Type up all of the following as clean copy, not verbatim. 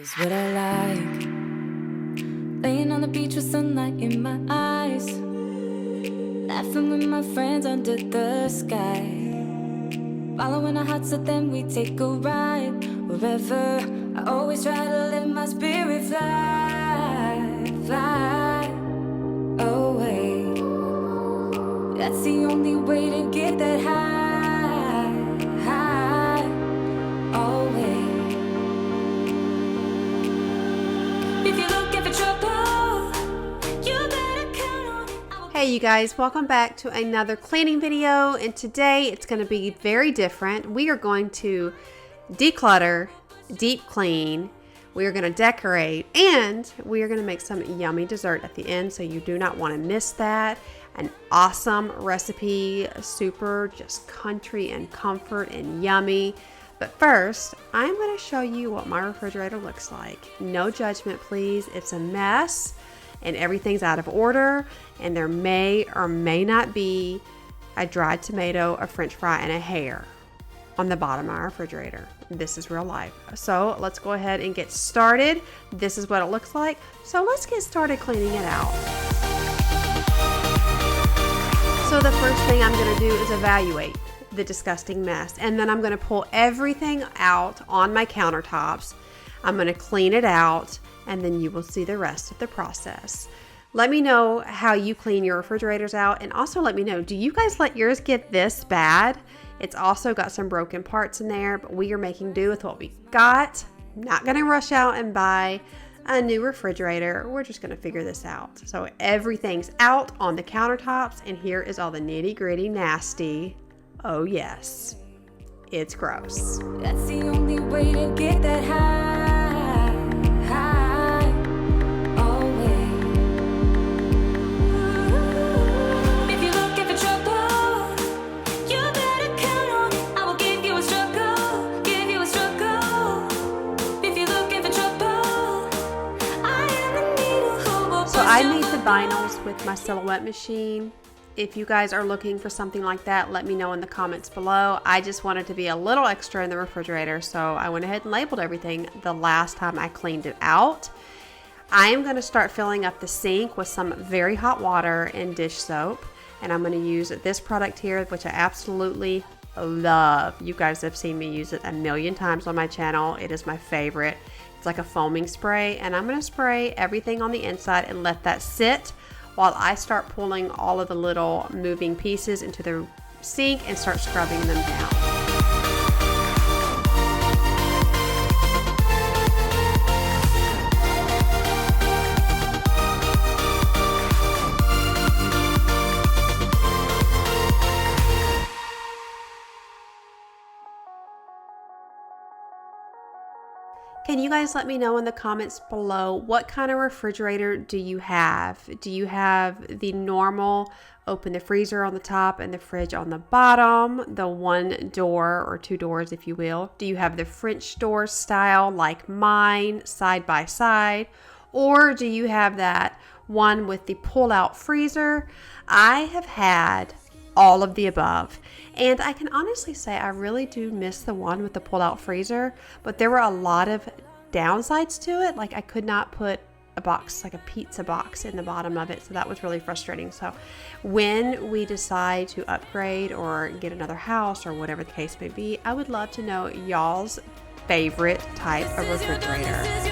Here's what I like. Laying on the beach with sunlight in my eyes, laughing with my friends under the sky, following our hearts, so then we take a ride wherever. I always try to let my spirit fly, fly away. That's the only way to get that high, high, always. If you're looking for trouble, you better count on it. Hey you guys, welcome back to another cleaning video, and today it's going to be very different. We are going to declutter, deep clean, we are going to decorate, and we are going to make some yummy dessert at the end, so you do not want to miss that. An awesome recipe, super just country and comfort and yummy. But first, I'm going to show you what my refrigerator looks like. No judgment, please. It's a mess and everything's out of order, and there may or may not be a dried tomato, a french fry, and a hair on the bottom of our refrigerator. This is real life. So let's go ahead and get started. This is what it looks like. So let's get started cleaning it out. So the first thing I'm going to do is evaluate the disgusting mess, and then I'm going to pull everything out on my countertops. I'm going to clean it out, and then you will see the rest of the process. Let me know how you clean your refrigerators out, and also let me know, do you guys let yours get this bad? It's also got some broken parts in there, but we are making do with what we got. Not going to rush out and buy a new refrigerator. We're just going to figure this out. So everything's out on the countertops, and here is all the nitty gritty nasty. Oh yes, it's gross. That's the only way to get that high, high, always. If you're looking for trouble, you better count on it. I will give you a struggle, give you a struggle. If you're looking for trouble, I am the needle who will. So I made the vinyls with my silhouette machine. If you guys are looking for something like that, let me know in the comments below. I just wanted to be a little extra in the refrigerator, so I went ahead and labeled everything the last time I cleaned it out. I am going to start filling up the sink with some very hot water and dish soap, and I'm going to use this product here, which I absolutely love. You guys have seen me use it a million times on my channel. It is my favorite. It's like a foaming spray, and I'm going to spray everything on the inside and let that sit while I start pulling all of the little moving pieces into the sink and start scrubbing them down. Can you guys let me know in the comments below, what kind of refrigerator do you have? Do you have the normal open the freezer on the top and the fridge on the bottom, the one door or two doors if you will? Do you have the French door style like mine, side by side? Or do you have that one with the pull-out freezer? I have had all of the above, and I can honestly say I really do miss the one with the pull-out freezer, but there were a lot of downsides to it. Like I could not put a box, like a pizza box, in the bottom of it, so that was really frustrating. So when we decide to upgrade or get another house or whatever the case may be, I would love to know y'all's favorite type of refrigerator.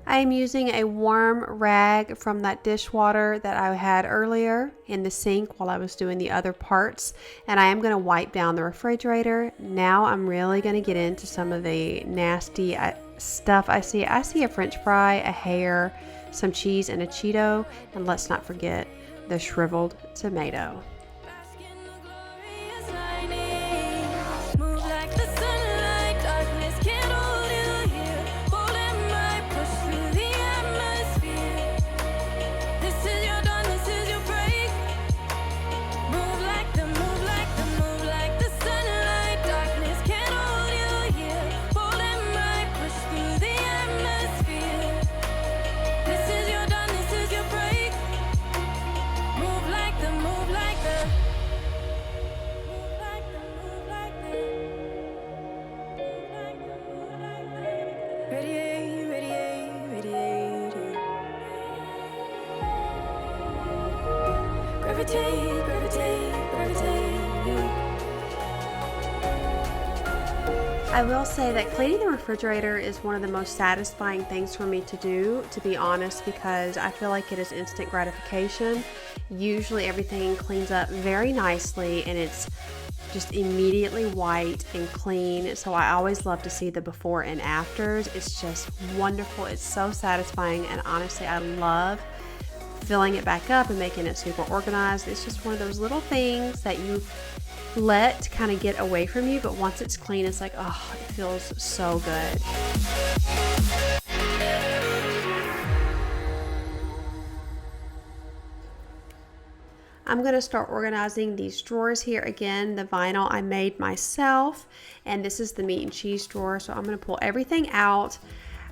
I am using a warm rag from that dishwater that I had earlier in the sink while I was doing the other parts, and I am going to wipe down the refrigerator. Now I'm really going to get into some of the nasty, stuff I see. I see a French fry, a hair, some cheese, and a Cheeto. And let's not forget the shriveled tomato. Bask in the glorious lightning. Move like the sunlight, darkness can't hold you here. Bold and bright, push through the atmosphere. This is your dawn, this is your break. Move like the sunlight, darkness can't hold you here. Bold and bright, push through the atmosphere. This is your dawn, this is your break. Move like the move like the move like the move like the move like the radiate, radiate, radiate. Gravitate, gravitate, gravitate. I will say that cleaning the refrigerator is one of the most satisfying things for me to do, to be honest, because I feel like it is instant gratification. Usually everything cleans up very nicely and it's just immediately white and clean. So I always love to see the before and afters. It's just wonderful. It's so satisfying, and honestly, I love filling it back up and making it super organized. It's just one of those little things that you let kind of get away from you, but once it's clean, it's like, oh, it feels so good. I'm going to start organizing these drawers here. Again, the vinyl I made myself, and this is the meat and cheese drawer, so I'm going to pull everything out.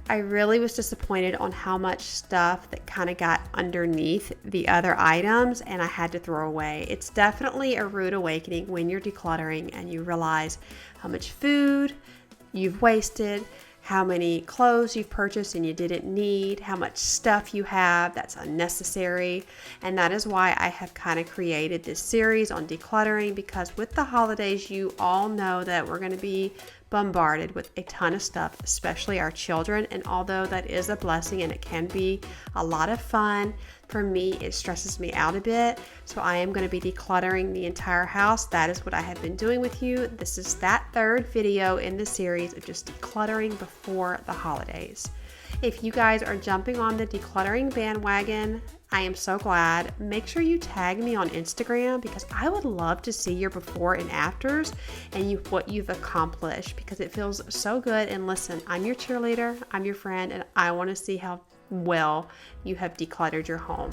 I really was disappointed on how much stuff that kind of got underneath the other items and I had to throw away. It's definitely a rude awakening when you're decluttering and you realize how much food you've wasted, how many clothes you've purchased and you didn't need, how much stuff you have that's unnecessary. And that is why I have kind of created this series on decluttering, because with the holidays, you all know that we're going to be bombarded with a ton of stuff, especially our children. And although that is a blessing and it can be a lot of fun, for me, it stresses me out a bit. So I am going to be decluttering the entire house. That is what I have been doing with you. This is that third video in the series of just decluttering before the holidays. If you guys are jumping on the decluttering bandwagon, I am so glad. Make sure you tag me on Instagram, because I would love to see your before and afters and what you've accomplished, because it feels so good. And listen, I'm your cheerleader, I'm your friend, and I want to see how well you have decluttered your home.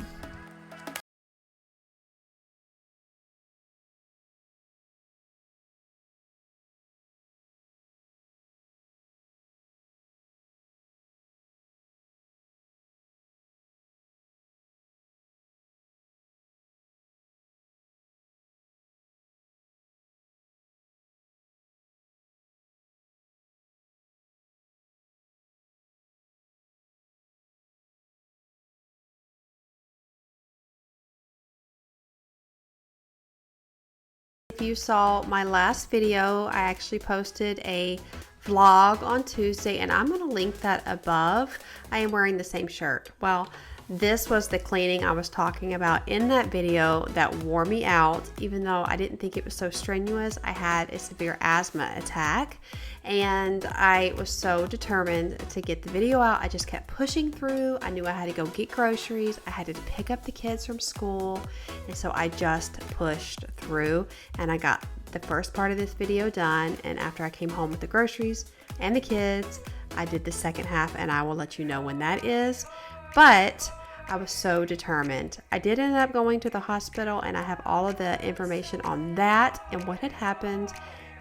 If you saw my last video, I actually posted a vlog on Tuesday, and I'm going to link that above. I am wearing the same shirt. Well, this was the cleaning I was talking about in that video that wore me out. Even though I didn't think it was so strenuous, I had a severe asthma attack, and I was so determined to get the video out. I just kept pushing through. I knew I had to go get groceries. I had to pick up the kids from school, and so I just pushed through, and I got the first part of this video done. And after I came home with the groceries and the kids, I did the second half, and I will let you know when that is. But I was so determined. I did end up going to the hospital, and I have all of the information on that and what had happened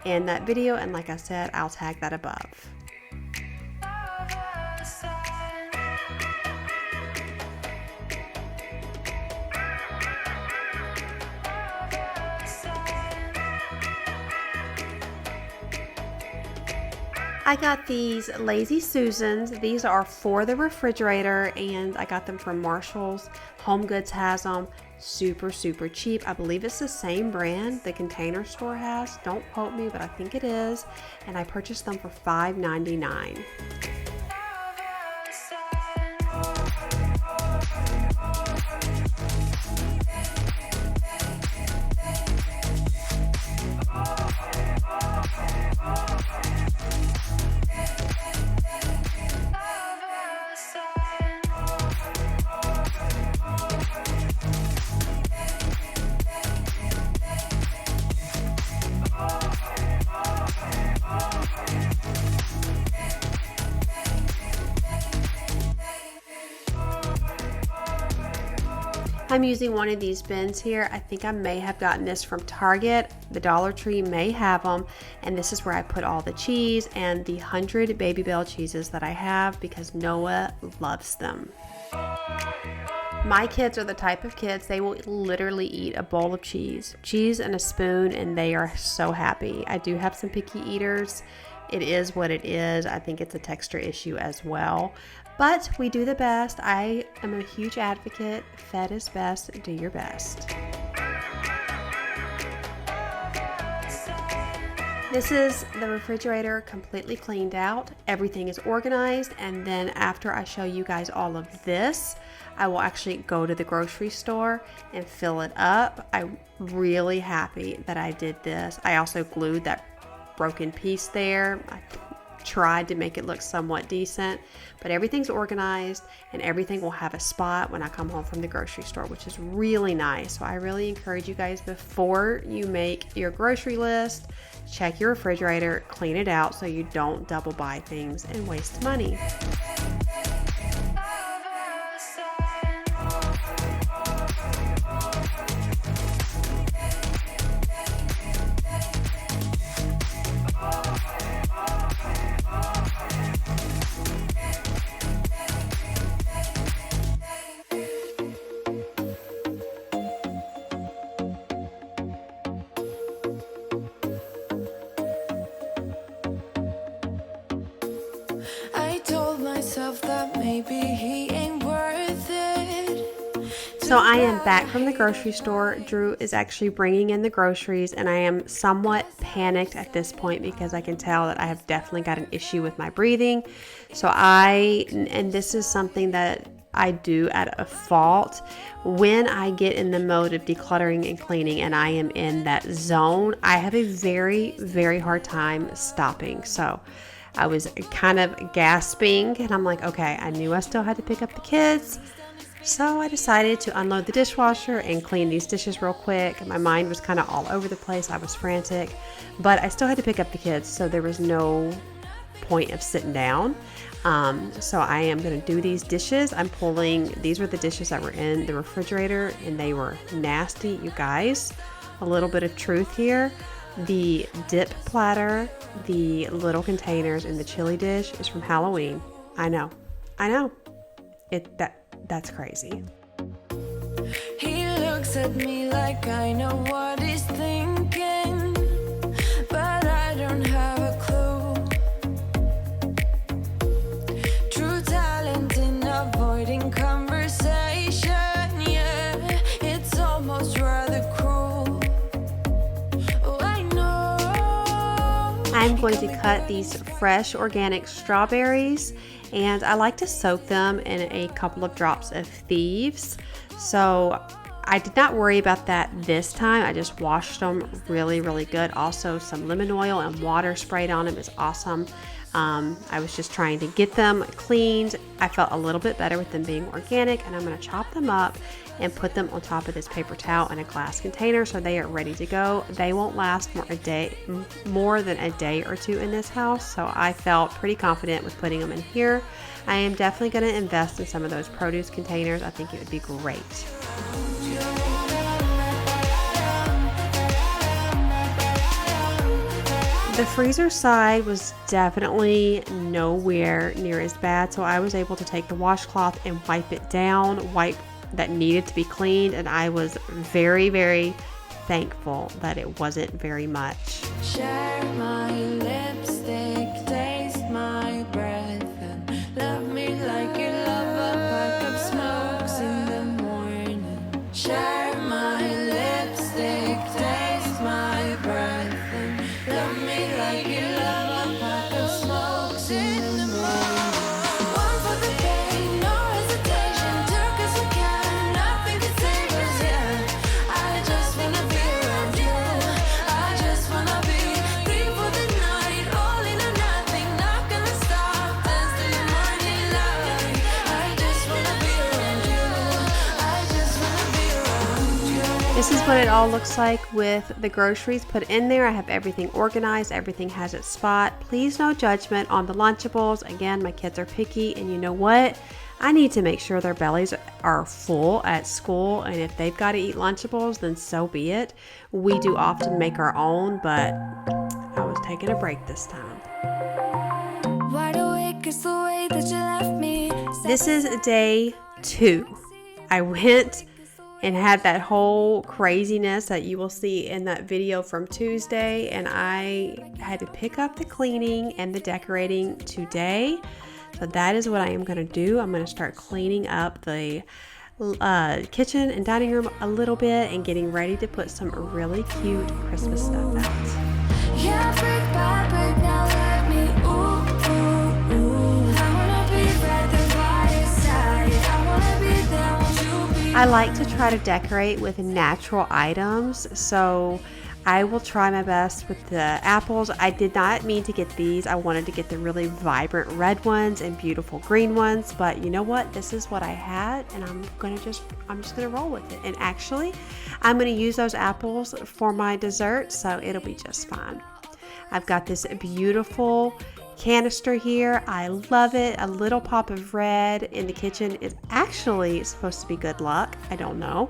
in that video. And like I said, I'll tag that above. I got these Lazy Susans. These are for the refrigerator, and I got them from Marshall's. Home Goods has them. Super, super cheap. I believe it's the same brand the Container Store has. Don't quote me, but I think it is. And I purchased them for $5.99. I'm using one of these bins here. I think I may have gotten this from Target. The Dollar Tree may have them. And this is where I put all the cheese and the 100 Baby Bell cheeses that I have because Noah loves them. My kids are the type of kids, they will literally eat a bowl of cheese and a spoon, and they are so happy. I do have some picky eaters. It is what it is. I think it's a texture issue as well. But we do the best. I am a huge advocate. Fed is best. Do your best. This is the refrigerator completely cleaned out. Everything is organized. And then after I show you guys all of this, I will actually go to the grocery store and fill it up. I'm really happy that I did this. I also glued that broken piece there. I tried to make it look somewhat decent, but everything's organized and everything will have a spot when I come home from the grocery store, which is really nice. So I really encourage you guys, before you make your grocery list, check your refrigerator, clean it out so you don't double buy things and waste money. That maybe he ain't worth it. So I am back from the grocery store. Drew is actually bringing in the groceries, and I am somewhat panicked at this point because I can tell that I have definitely got an issue with my breathing. So and this is something that I do at a fault. When I get in the mode of decluttering and cleaning and I am in that zone, I have a very, very hard time stopping. So I was kind of gasping and I'm like, okay, I knew I still had to pick up the kids. So I decided to unload the dishwasher and clean these dishes real quick. My mind was kind of all over the place. I was frantic, but I still had to pick up the kids. So there was no point of sitting down. So I am going to do these dishes. These were the dishes that were in the refrigerator and they were nasty, you guys. A little bit of truth here. The dip platter, the little containers, and the chili dish is from Halloween. I know. That's crazy. He looks at me like I know what he's thinking, but I don't have a clue. True talent in avoiding conversation, yeah, it's almost rather cruel. I'm going to cut these fresh organic strawberries, and I like to soak them in a couple of drops of Thieves. So I did not worry about that this time. I just washed them really, really good. Also, some lemon oil and water sprayed on them is awesome. I was just trying to get them cleaned. I felt a little bit better with them being organic, and I'm going to chop them up and put them on top of this paper towel in a glass container so they are ready to go. They won't last more than a day or two in this house, so I felt pretty confident with putting them in here. I am definitely going to invest in some of those produce containers. I think it would be great. The freezer side was definitely nowhere near as bad, so I was able to take the washcloth and wipe it down, that needed to be cleaned, and I was very, very thankful that it wasn't very much. Share my lipstick, taste my breath, and love me like you love a pack of smokes in the morning. Share my lipstick, taste my breath, and love me like you love a pack of smokes in the morning. One for the pain, no hesitation, took us we can, nothing can save us, yeah. I just wanna be around you, I just wanna be free for the night, all in or nothing, not gonna stop, dance till the morning light. I just wanna be around you, I just wanna be around you. This is what it all looks like with the groceries put in there. I have everything organized. Everything has its spot. Please no judgment on the Lunchables. Again, my kids are picky, and you know what? I need to make sure their bellies are full at school, and if they've got to eat Lunchables, then so be it. We do often make our own, but I was taking a break this time. Wide awake is the way that you left me. This is day 2. I went and had that whole craziness that you will see in that video from Tuesday, and I had to pick up the cleaning and the decorating today. So that is what I am going to do. I'm going to start cleaning up the kitchen and dining room a little bit and getting ready to put some really cute Christmas stuff out. Yeah, brick by brick, now let me, ooh, ooh, ooh. I wanna be right there by your side. I wanna be there, won't you be? I like to try to decorate with natural items, so I will try my best with the apples. I did not mean to get these. I wanted to get the really vibrant red ones and beautiful green ones, but you know what? This is what I had, and I'm just gonna roll with it. And actually, I'm gonna use those apples for my dessert, so it'll be just fine. I've got this beautiful canister here. I love it. A little pop of red in the kitchen is actually supposed to be good luck. I don't know.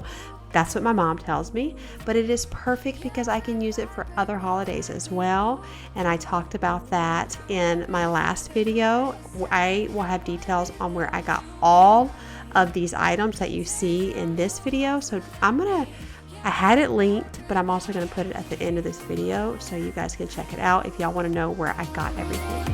That's what my mom tells me, but it is perfect because I can use it for other holidays as well. And I talked about that in my last video. I will have details on where I got all of these items that you see in this video. So I had it linked, but I'm also going to put it at the end of this video so you guys can check it out if y'all want to know where I got everything.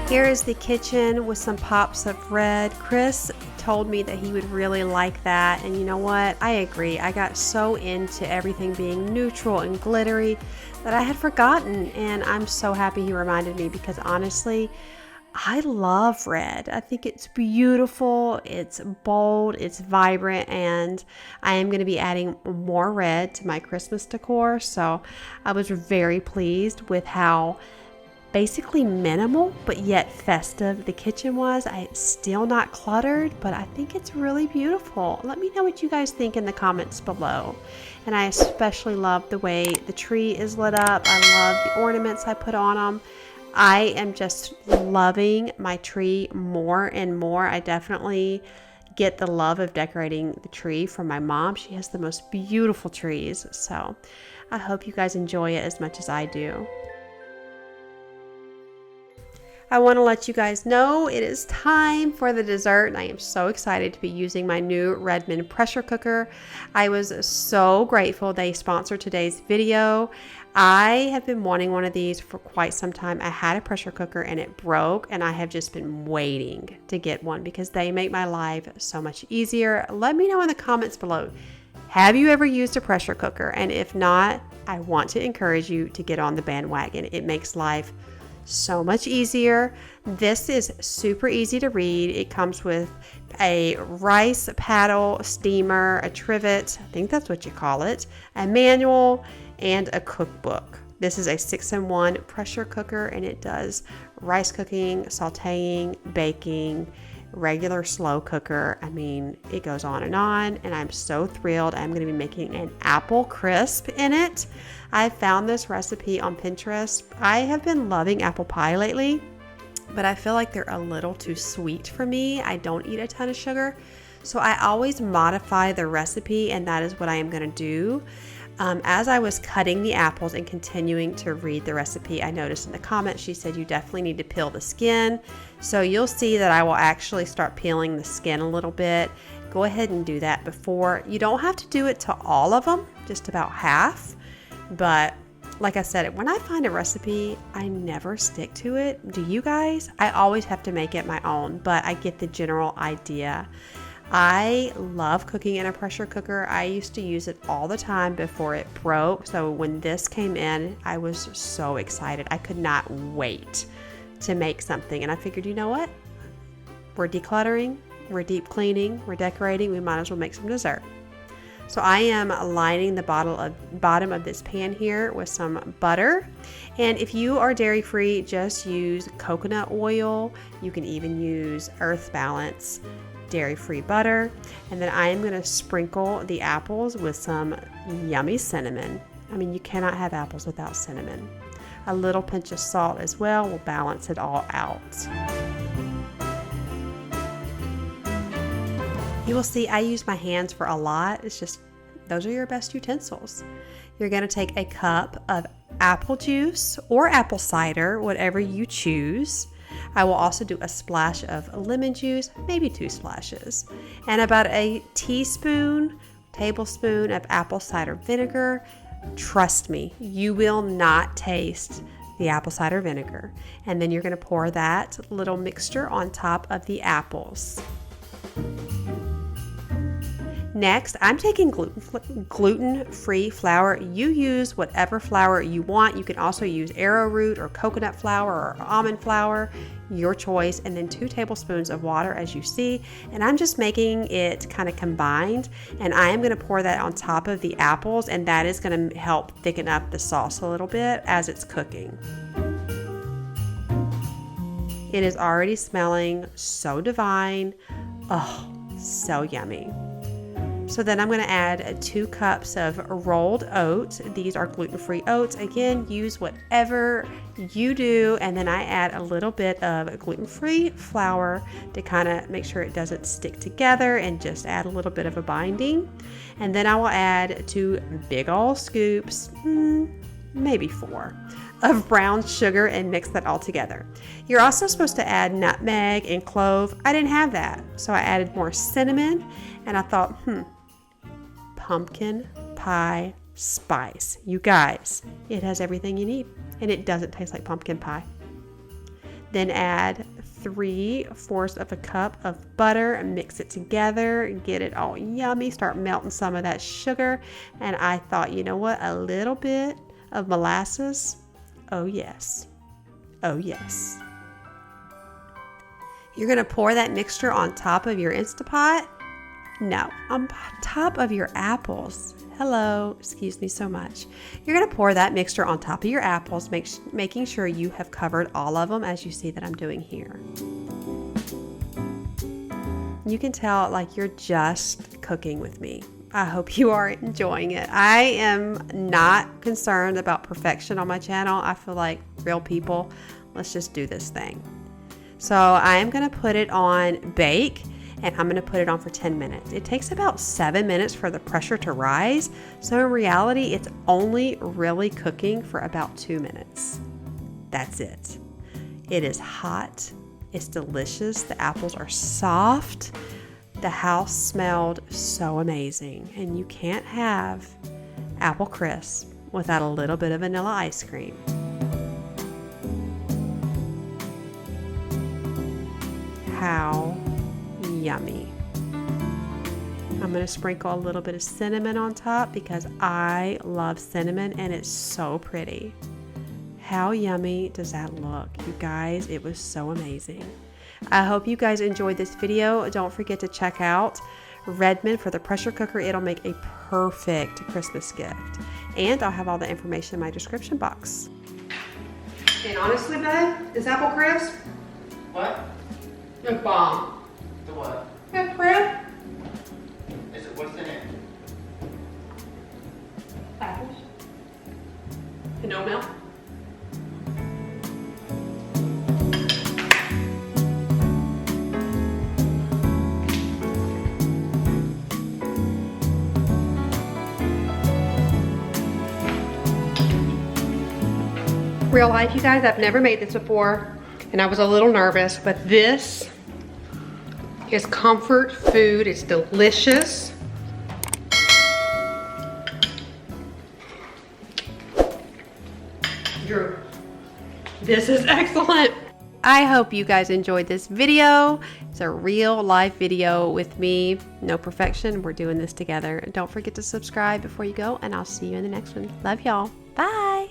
Here is the kitchen with some pops of red. Chris told me that he would really like that, and you know what? I agree. I got so into everything being neutral and glittery that I had forgotten, and I'm so happy he reminded me because honestly, I love red. I think it's beautiful, it's bold, it's vibrant, and I am going to be adding more red to my Christmas decor, so I was very pleased with how basically minimal but yet festive the kitchen was. It's still not cluttered, but I think it's really beautiful. Let me know what you guys think in the comments below. And I especially love the way the tree is lit up. I love the ornaments I put on them. I am just loving my tree more and more. I definitely get the love of decorating the tree from my mom. She has the most beautiful trees, so I hope you guys enjoy it as much as I do. I want to let you guys know it is time for the dessert, and I am so excited to be using my new Redmond pressure cooker. I was so grateful they sponsored today's video. I have been wanting one of these for quite some time. I had a pressure cooker and it broke, and I have just been waiting to get one because they make my life so much easier. Let me know in the comments below. Have you ever used a pressure cooker? And if not, I want to encourage you to get on the bandwagon. It makes life so much easier. This is super easy to read. It comes with a rice paddle steamer, a trivet, I think that's what you call it, a manual, and a cookbook. This is a 6-in-1 pressure cooker, and it does rice cooking, sauteing, baking, regular slow cooker. I mean, it goes on, and I'm so thrilled. I'm going to be making an apple crisp in it. I found this recipe on Pinterest. I have been loving apple pie lately, but I feel like they're a little too sweet for me. I don't eat a ton of sugar, so I always modify the recipe, and that is what I am going to do. As I was cutting the apples and continuing to read the recipe, I noticed in the comments she said you definitely need to peel the skin. So you'll see that I will actually start peeling the skin a little bit. Go ahead and do that before. You don't have to do it to all of them, just about half. But like I said, when I find a recipe, I never stick to it. Do you guys? I always have to make it my own, but I get the general idea. I love cooking in a pressure cooker. I used to use it all the time before it broke. So when this came in, I was so excited. I could not wait to make something. And I figured, you know what? We're decluttering, we're deep cleaning, we're decorating, we might as well make some dessert. So I am lining the bottom of this pan here with some butter. And if you are dairy free, just use coconut oil. You can even use Earth Balance dairy free butter. And then I am going to sprinkle the apples with some yummy cinnamon. I mean, you cannot have apples without cinnamon. A little pinch of salt as well will balance it all out. You will see I use my hands for a lot. It's just, those are your best utensils. You're going to take a cup of apple juice or apple cider, whatever you choose. I will also do a splash of lemon juice, maybe 2 splashes, and about a tablespoon of apple cider vinegar. Trust me, you will not taste the apple cider vinegar. And then you're going to pour that little mixture on top of the apples. Next, I'm taking gluten-free flour. You use whatever flour you want. You can also use arrowroot or coconut flour or almond flour, your choice. And then 2 tablespoons of water, as you see. And I'm just making it kind of combined. And I am going to pour that on top of the apples, and that is going to help thicken up the sauce a little bit as it's cooking. It is already smelling so divine. Oh, so yummy. So then I'm going to add 2 cups of rolled oats. These are gluten-free oats. Again, use whatever you do. And then I add a little bit of gluten-free flour to kind of make sure it doesn't stick together and just add a little bit of a binding. And then I will add 2 big old scoops, maybe 4, of brown sugar and mix that all together. You're also supposed to add nutmeg and clove. I didn't have that, so I added more cinnamon, and I thought, pumpkin pie spice. You guys, it has everything you need, and it doesn't taste like pumpkin pie. Then add 3/4 of a cup of butter and mix it together, get it all yummy, start melting some of that sugar. And I thought, you know what, a little bit of molasses. Oh yes, oh yes. You're going to pour that mixture on top of your Instapot. No, on top of your apples. Hello, excuse me so much. You're going to pour that mixture on top of your apples, making sure you have covered all of them, as you see that I'm doing here. You can tell like you're just cooking with me. I hope you are enjoying it. I am not concerned about perfection on my channel. I feel like real people, let's just do this thing. So I am going to put it on bake, and I'm going to put it on for 10 minutes. It takes about 7 minutes for the pressure to rise. So in reality, it's only really cooking for about 2 minutes. That's it. It is hot. It's delicious. The apples are soft. The house smelled so amazing. And you can't have apple crisp without a little bit of vanilla ice cream. How yummy. I'm going to sprinkle a little bit of cinnamon on top because I love cinnamon and it's so pretty. How yummy does that look? You guys, it was so amazing. I hope you guys enjoyed this video. Don't forget to check out Redmond for the pressure cooker. It'll make a perfect Christmas gift. And I'll have all the information in my description box. And honestly, babe, is apple crisp? What? A bomb. The what? That crisp? Is it, what's in it? Apples. And no milk. Real life, you guys, I've never made this before and I was a little nervous, but this is comfort food. It's delicious. Drew, this is excellent. I hope you guys enjoyed this video. It's a real life video with me. No perfection. We're doing this together. Don't forget to subscribe before you go, and I'll see you in the next one. Love y'all. Bye.